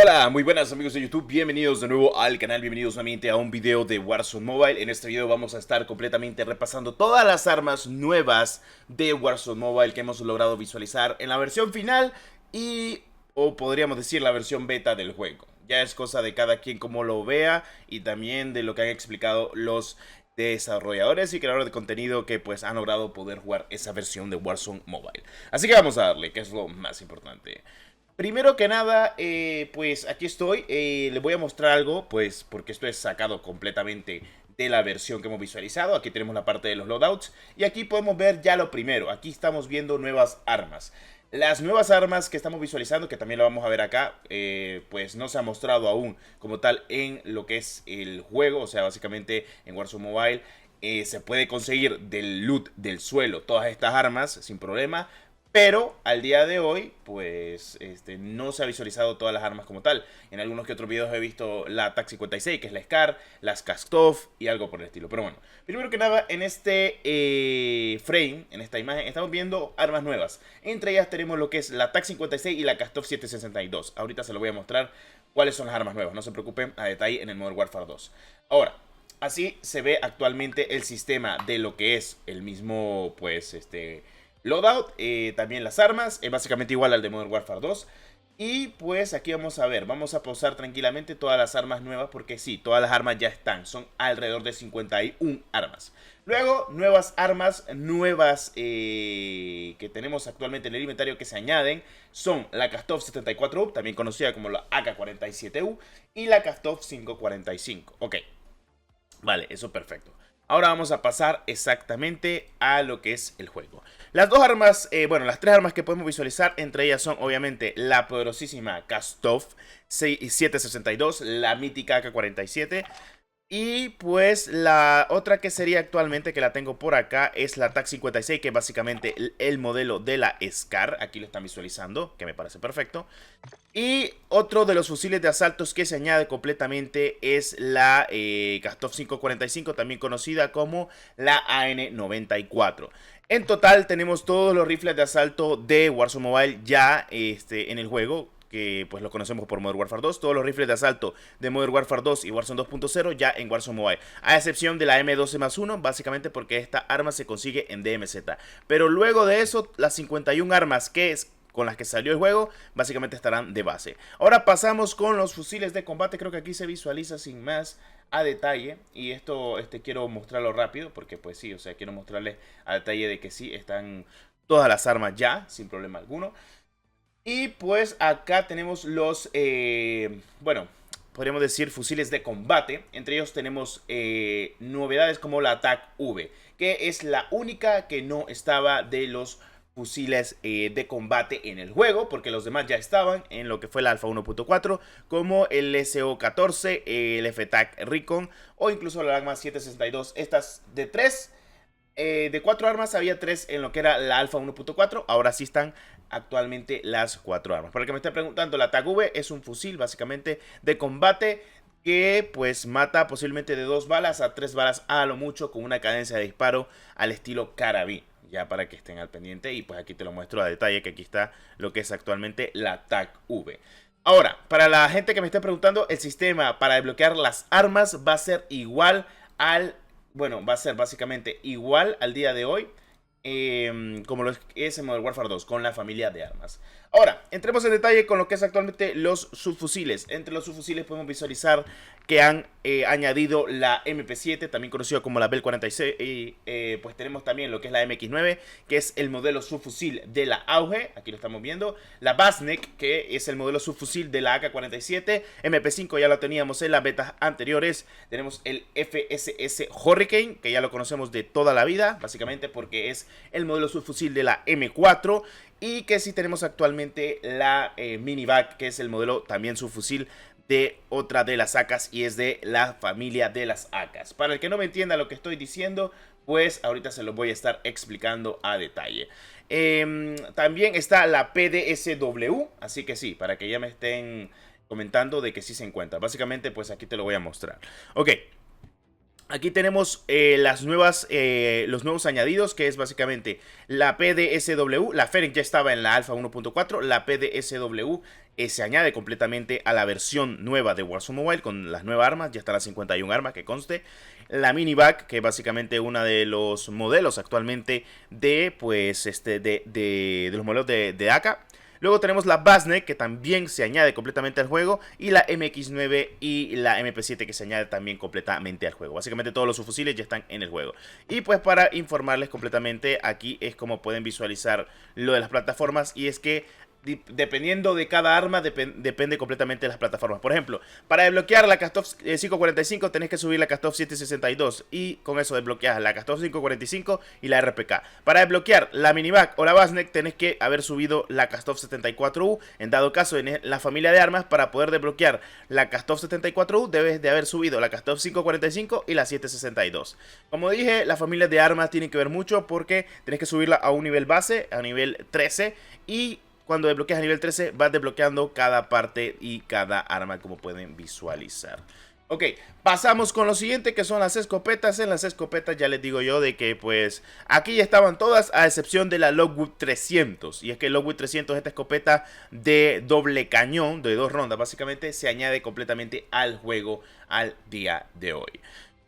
Hola, muy buenas amigos de YouTube, bienvenidos de nuevo al canal, bienvenidos nuevamente a un video de Warzone Mobile. En este video vamos a estar completamente repasando todas las armas nuevas de Warzone Mobile que hemos logrado visualizar en la versión final o podríamos decir la versión beta del juego. Ya es cosa de cada quien como lo vea y también de lo que han explicado los desarrolladores y creadores de contenido que pues han logrado poder jugar esa versión de Warzone Mobile. Así que vamos a darle, que es lo más importante. Primero que nada, pues aquí estoy, les voy a mostrar algo, pues porque esto es sacado completamente de la versión que hemos visualizado. Aquí tenemos la parte de los loadouts y aquí podemos ver ya lo primero, aquí estamos viendo nuevas armas. Las nuevas armas que estamos visualizando, que también lo vamos a ver acá, pues no se ha mostrado aún como tal en lo que es el juego, o sea, básicamente en Warzone Mobile se puede conseguir del loot del suelo todas estas armas sin problema. Pero al día de hoy, pues no se ha visualizado todas las armas como tal. En algunos que otros videos he visto la TAC-56, que es la SCAR, las Kastov y algo por el estilo. Pero bueno, primero que nada, en este frame, en esta imagen, estamos viendo armas nuevas. Entre ellas tenemos lo que es la TAC-56 y la Kastov 762. Ahorita se lo voy a mostrar cuáles son las armas nuevas. No se preocupen, a detalle en el Modern Warfare 2. Ahora, así se ve actualmente el sistema de lo que es el mismo, pues, loadout, también las armas, es básicamente igual al de Modern Warfare 2. Y pues aquí vamos a ver, vamos a pausar tranquilamente todas las armas nuevas porque sí, todas las armas ya están, son alrededor de 51 armas. Luego, nuevas armas, nuevas que tenemos actualmente en el inventario que se añaden son la Kastov 74U, también conocida como la AK-47U, y la Kastov 545. Ok, vale, eso perfecto. Ahora vamos a pasar exactamente a lo que es el juego. Las dos armas, bueno, las tres armas que podemos visualizar, entre ellas son obviamente la poderosísima Kastov 762, la mítica AK-47. Y pues la otra que sería actualmente, que la tengo por acá, es la TAC-56, que es básicamente el modelo de la SCAR. Aquí lo están visualizando, que me parece perfecto. Y otro de los fusiles de asaltos que se añade completamente es la Kastov 545, también conocida como la AN-94. En total tenemos todos los rifles de asalto de Warzone Mobile ya en el juego, que pues lo conocemos por Modern Warfare 2, todos los rifles de asalto de Modern Warfare 2 y Warzone 2.0 ya en Warzone Mobile, a excepción de la M12+1, básicamente porque esta arma se consigue en DMZ. Pero luego de eso, las 51 armas con las que salió el juego, básicamente estarán de base. Ahora pasamos con los fusiles de combate. Creo que aquí se visualiza sin más a detalle. Y esto quiero mostrarlo rápido, porque pues sí, o sea, quiero mostrarles a detalle de que sí, están todas las armas ya, sin problema alguno. Y pues acá tenemos los, bueno, podríamos decir fusiles de combate. Entre ellos tenemos novedades como la TAC-V, que es la única que no estaba de los fusiles de combate en el juego, porque los demás ya estaban en lo que fue la Alpha 1.4, como el SO-14, el FTAC Recon o incluso la Magma 762. Estas de 4 armas había 3 en lo que era la Alpha 1.4, ahora sí están actualmente las 4 armas. Para el que me esté preguntando, la TAC-V es un fusil básicamente de combate que pues mata posiblemente de 2 balas a 3 balas a lo mucho, con una cadencia de disparo al estilo carabín. Ya para que estén al pendiente, y pues aquí te lo muestro a detalle, que aquí está lo que es actualmente la TAC-V. Ahora, para la gente que me esté preguntando, el sistema para desbloquear las armas va a ser igual bueno, va a ser básicamente igual al día de hoy, como lo es en Modern Warfare 2, con la familia de armas. Ahora, entremos en detalle con lo que es actualmente los subfusiles. Entre los subfusiles podemos visualizar que han añadido la MP7, también conocido como la Bell 46, y pues tenemos también lo que es la MX9, que es el modelo subfusil de la Auge, aquí lo estamos viendo, la Basnek, que es el modelo subfusil de la AK-47, MP5 ya lo teníamos en las betas anteriores, tenemos el FSS Hurricane, que ya lo conocemos de toda la vida, básicamente porque es el modelo subfusil de la M4, y que sí tenemos actualmente la Minivac, que es el modelo también subfusil de otra de las AKs y es de la familia de las AKs. Para el que no me entienda lo que estoy diciendo, pues ahorita se lo voy a estar explicando a detalle. También está la PDSW, así que sí, para que ya me estén comentando de que sí se encuentra. Básicamente, pues aquí te lo voy a mostrar. Ok. Aquí tenemos los nuevos añadidos, que es básicamente la PDSW. La Fennec ya estaba en la Alpha 1.4. La PDSW se añade completamente a la versión nueva de Warzone Mobile con las nuevas armas. Ya están las 51 armas, que conste. La Minivac, que es básicamente uno de los modelos actualmente de, pues, de los modelos de AK. Luego tenemos la Baznek, que también se añade completamente al juego, y la MX9 y la MP7, que se añade también completamente al juego. Básicamente todos los subfusiles ya están en el juego. Y pues para informarles completamente, aquí es como pueden visualizar lo de las plataformas, y es que dependiendo de cada arma, depende completamente de las plataformas. Por ejemplo, para desbloquear la Kastov 545 tenés que subir la Kastov 762 y con eso desbloqueas la Kastov 545 y la RPK. Para desbloquear la Minivac o la Baznek tenés que haber subido la Kastov 74U. En dado caso, en la familia de armas, para poder desbloquear la Kastov 74U debes de haber subido la Kastov 545 y la 762. Como dije, la familia de armas tiene que ver mucho porque tenés que subirla a un nivel base, a nivel 13, y cuando desbloqueas a nivel 13 vas desbloqueando cada parte y cada arma, como pueden visualizar. Ok, pasamos con lo siguiente, que son las escopetas. En las escopetas ya les digo yo de que pues aquí ya estaban todas, a excepción de la Lockwood 300. Y es que Lockwood 300, esta escopeta de doble cañón, de 2 rondas básicamente, se añade completamente al juego al día de hoy.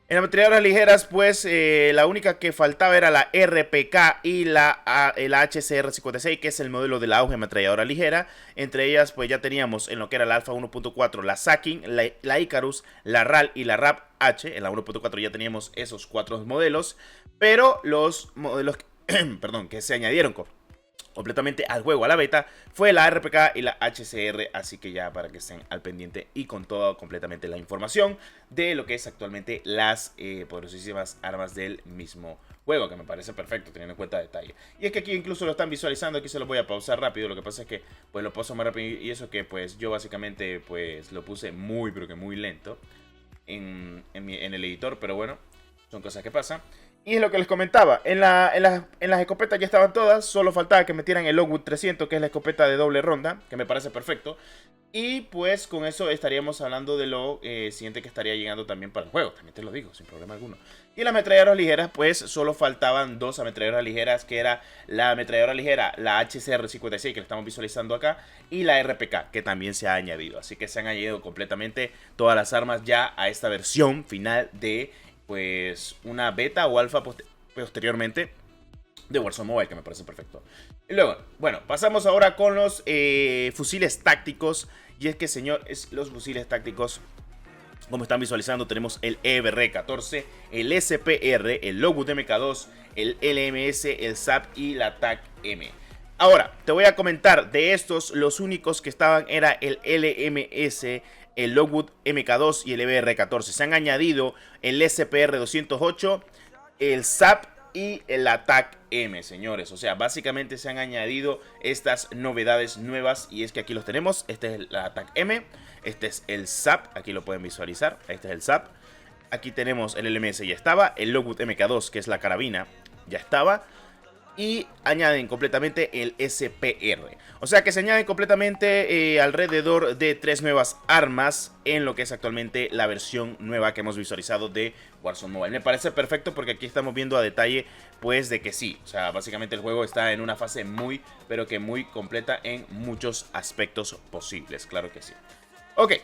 En las ametralladoras ligeras, pues la única que faltaba era la RPK y la HCR56, que es el modelo de la auge ametralladora ligera. Entre ellas, pues ya teníamos en lo que era la Alpha 1.4 la Sakin, la Icarus, la RAL y la RAP H. En la 1.4 ya teníamos esos 4 modelos, pero los modelos perdón, que se añadieron completamente al juego, a la beta, fue la RPK y la HCR, así que ya para que estén al pendiente y con toda completamente la información de lo que es actualmente las poderosísimas armas del mismo juego, que me parece perfecto teniendo en cuenta detalle. Y es que aquí incluso lo están visualizando, aquí se lo voy a pausar rápido, lo que pasa es que pues lo pauso más rápido y eso que pues yo básicamente pues lo puse muy pero que muy lento en el editor, pero bueno, son cosas que pasan. Y es lo que les comentaba, en las escopetas ya estaban todas, solo faltaba que metieran el Lockwood 300, que es la escopeta de doble ronda, que me parece perfecto. Y pues con eso estaríamos hablando de lo siguiente que estaría llegando también para el juego, también te lo digo, sin problema alguno. Y las ametralladoras ligeras, pues solo faltaban 2 ametralladoras ligeras, que era la ametralladora ligera, la HCR56, que la estamos visualizando acá, y la RPK, que también se ha añadido. Así que se han añadido completamente todas las armas ya a esta versión final de pues una beta o alfa posteriormente de Warzone Mobile, que me parece perfecto. Y luego, bueno, pasamos ahora con los fusiles tácticos. Y es que, señores, los fusiles tácticos, como están visualizando, tenemos el EBR-14, el SPR, el Lockwood MK2, el LMS, el SAP y la TAC-M. Ahora, te voy a comentar, de estos, los únicos que estaban era el LMS, el Lockwood MK2 y el EBR-14. Se han añadido el SPR-208, el SAP y el TAC-M, señores. O sea, básicamente se han añadido estas novedades nuevas. Y es que aquí los tenemos. Este es el TAC-M, este es el SAP, aquí lo pueden visualizar. Este es el SAP. Aquí tenemos el LMS, ya estaba. El Lockwood MK2, que es la carabina, ya estaba. Y añaden completamente el SPR. O sea que se añaden completamente alrededor de 3 nuevas armas en lo que es actualmente la versión nueva que hemos visualizado de Warzone Mobile. Me parece perfecto porque aquí estamos viendo a detalle pues de que sí. O sea, básicamente el juego está en una fase muy, pero que muy completa en muchos aspectos posibles. Claro que sí. Ok,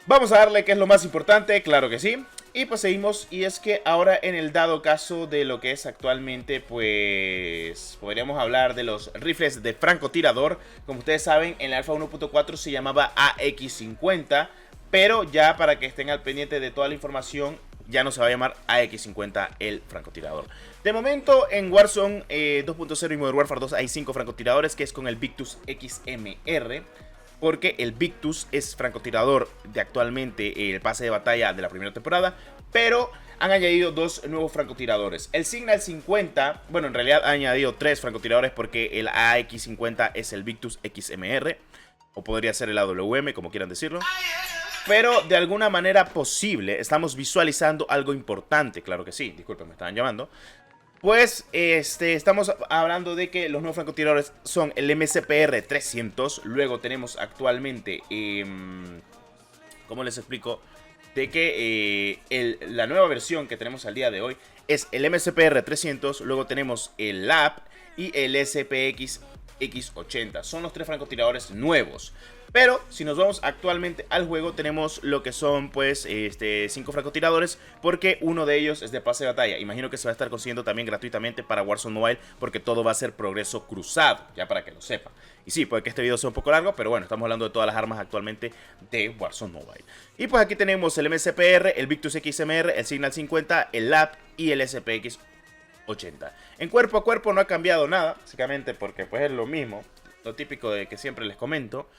vamos a darle que es lo más importante, claro que sí. Y pues seguimos, y es que ahora en el dado caso de lo que es actualmente, pues podríamos hablar de los rifles de francotirador. Como ustedes saben, en la Alpha 1.4 se llamaba AX50, pero ya para que estén al pendiente de toda la información, ya no se va a llamar AX50 el francotirador. De momento en Warzone 2.0 y Modern Warfare 2 hay 5 francotiradores, que es con el Victus XMR. Porque el Victus es francotirador de actualmente el pase de batalla de la primera temporada, pero han añadido 2 nuevos francotiradores. El Signal 50, bueno, en realidad han añadido 3 francotiradores porque el AX50 es el Victus XMR, o podría ser el AWM, como quieran decirlo. Pero de alguna manera posible estamos visualizando algo importante, claro que sí, disculpen, me estaban llamando. Pues estamos hablando de que los nuevos francotiradores son el MSPR 300. Luego tenemos actualmente, ¿cómo les explico? de que la nueva versión que tenemos al día de hoy es el MSPR 300, luego tenemos el LAP y el SPX X80. Son los 3 francotiradores nuevos. Pero si nos vamos actualmente al juego, tenemos lo que son pues 5 francotiradores, porque uno de ellos es de pase de batalla. Imagino que se va a estar consiguiendo también gratuitamente para Warzone Mobile, porque todo va a ser progreso cruzado, ya para que lo sepan. Y sí, puede que este video sea un poco largo, pero bueno, estamos hablando de todas las armas actualmente de Warzone Mobile. Y pues aquí tenemos el MSPR, el Victus XMR, el Signal 50, el LAP y el SPX 80. En cuerpo a cuerpo no ha cambiado nada, básicamente porque pues es lo mismo, lo típico de que siempre les comento.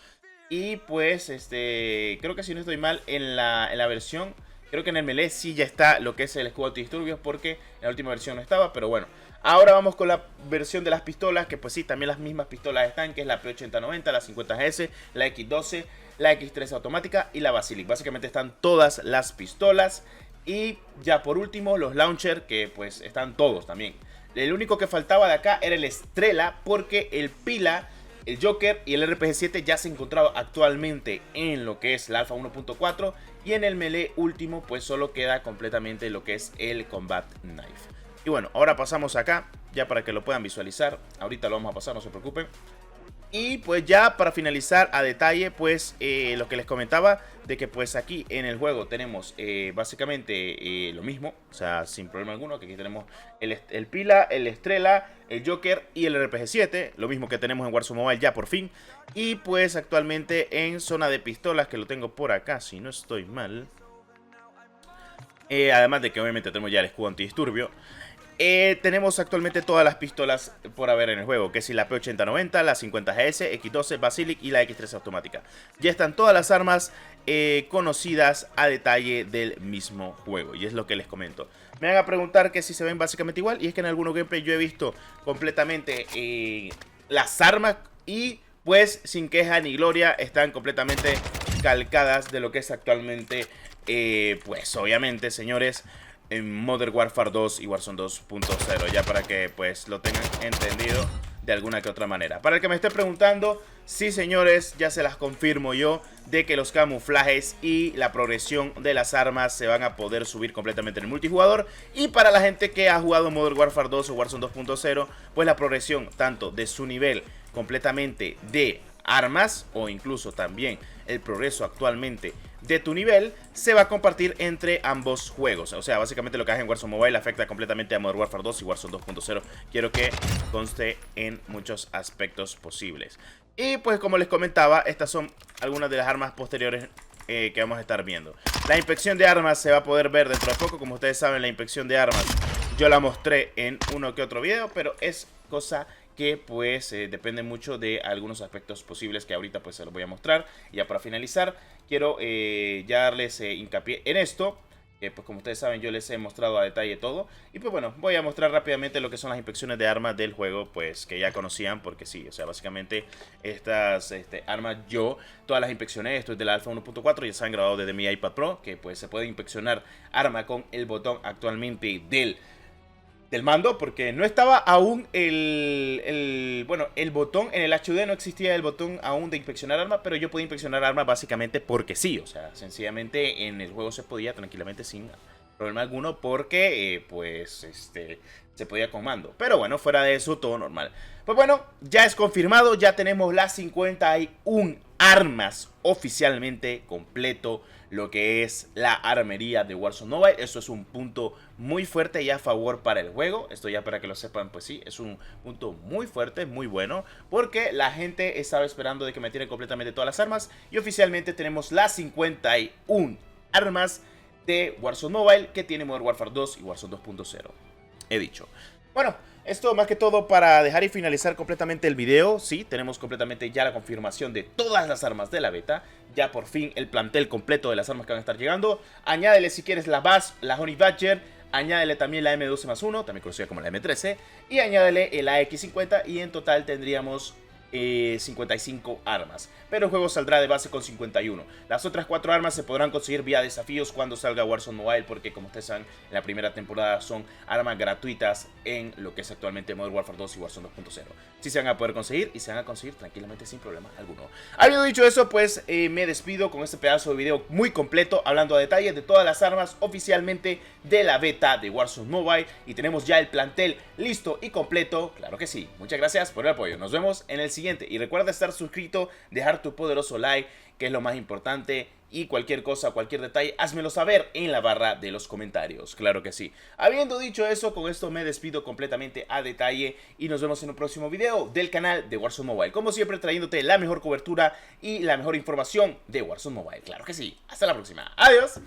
Y pues creo que si no estoy mal en la versión, creo que en el melee sí ya está lo que es el escudo antidisturbios, porque en la última versión no estaba, pero bueno. Ahora vamos con la versión de las pistolas, que pues sí, también las mismas pistolas están, que es la P8090, la 50GS, la X12, la X3 automática y la Basilic. Básicamente están todas las pistolas. Y ya por último los launchers, que pues están todos también. El único que faltaba de acá era el Estrella, porque el Pila, el Joker y el RPG-7 ya se encontraba actualmente en lo que es la Alpha 1.4. Y en el melee último pues solo queda completamente lo que es el Combat Knife. Y bueno, ahora pasamos acá, ya para que lo puedan visualizar. Ahorita lo vamos a pasar, no se preocupen. Y pues ya para finalizar a detalle, pues lo que les comentaba, de que pues aquí en el juego tenemos básicamente lo mismo, o sea, sin problema alguno, que aquí tenemos el Pila, el Estrella, el Joker y el RPG-7, lo mismo que tenemos en Warzone Mobile ya por fin. Y pues actualmente en zona de pistolas, que lo tengo por acá, si no estoy mal, además de que obviamente tenemos ya el escudo antidisturbio. Tenemos actualmente todas las pistolas por haber en el juego, que es la P8090, la 50GS, X12, Basilic y la X3 automática. Ya están todas las armas conocidas a detalle del mismo juego, y es lo que les comento. Me van a preguntar que si se ven básicamente igual, y es que en algunos gameplay yo he visto completamente las armas y pues sin queja ni gloria están completamente calcadas de lo que es actualmente, pues obviamente, señores, en Modern Warfare 2 y Warzone 2.0, ya para que pues lo tengan entendido de alguna que otra manera. Para el que me esté preguntando, sí, señores, ya se las confirmo yo, de que los camuflajes y la progresión de las armas se van a poder subir completamente en el multijugador. Y para la gente que ha jugado Modern Warfare 2 o Warzone 2.0, pues la progresión tanto de su nivel completamente de armas, o incluso también el progreso actualmente de tu nivel, se va a compartir entre ambos juegos. O sea, básicamente lo que hace en Warzone Mobile afecta completamente a Modern Warfare 2 y Warzone 2.0. Quiero que conste en muchos aspectos posibles. Y pues como les comentaba, estas son algunas de las armas posteriores que vamos a estar viendo. La inspección de armas se va a poder ver dentro de poco. Como ustedes saben, la inspección de armas yo la mostré en uno que otro video, pero es cosa que pues depende mucho de algunos aspectos posibles que ahorita pues se los voy a mostrar. Y ya para finalizar, quiero ya darles hincapié en esto. Pues como ustedes saben, yo les he mostrado a detalle todo. Y pues bueno, voy a mostrar rápidamente lo que son las inspecciones de armas del juego, pues que ya conocían, porque sí, o sea, básicamente estas armas yo todas las inspeccioné. Esto es de la Alpha 1.4, ya se han grabado desde mi iPad Pro, que pues se puede inspeccionar arma con el botón actualmente del mando, porque no estaba aún el botón en el HUD, no existía el botón aún de inspeccionar armas, pero yo podía inspeccionar armas básicamente porque sí, o sea, sencillamente en el juego se podía tranquilamente sin problema alguno, porque se podía con mando. Pero bueno, fuera de eso todo normal. Pues bueno, ya es confirmado, ya tenemos las 51 armas oficialmente completo lo que es la armería de Warzone Mobile. Eso es un punto muy fuerte y a favor para el juego. Esto ya para que lo sepan, pues sí, es un punto muy fuerte, muy bueno, porque la gente estaba esperando de que me tiren completamente todas las armas. Y oficialmente tenemos las 51 armas de Warzone Mobile que tiene Modern Warfare 2 y Warzone 2.0. He dicho. Bueno, esto más que todo para dejar y finalizar completamente el video. Sí, tenemos completamente ya la confirmación de todas las armas de la beta. Ya por fin el plantel completo de las armas que van a estar llegando. Añádele si quieres la Bass, la Honey Badger. Añádele también la M12+1, también conocida como la M13. Y añádele el AX50 y en total tendríamos 55 armas, pero el juego saldrá de base con 51. Las otras 4 armas se podrán conseguir vía desafíos cuando salga Warzone Mobile, porque como ustedes saben, en la primera temporada son armas gratuitas en lo que es actualmente Modern Warfare 2 y Warzone 2.0. Sí se van a poder conseguir y se van a conseguir tranquilamente sin problema alguno. Habiendo dicho eso, pues me despido con este pedazo de video muy completo, hablando a detalle de todas las armas oficialmente de la beta de Warzone Mobile, y tenemos ya el plantel listo y completo, claro que sí. Muchas gracias por el apoyo, nos vemos en el siguiente, y recuerda estar suscrito, dejar tu poderoso like, que es lo más importante, y cualquier cosa, cualquier detalle, házmelo saber en la barra de los comentarios, claro que sí. Habiendo dicho eso, con esto me despido completamente a detalle, y nos vemos en un próximo video del canal de Warzone Mobile, como siempre trayéndote la mejor cobertura y la mejor información de Warzone Mobile, claro que sí. Hasta la próxima, adiós.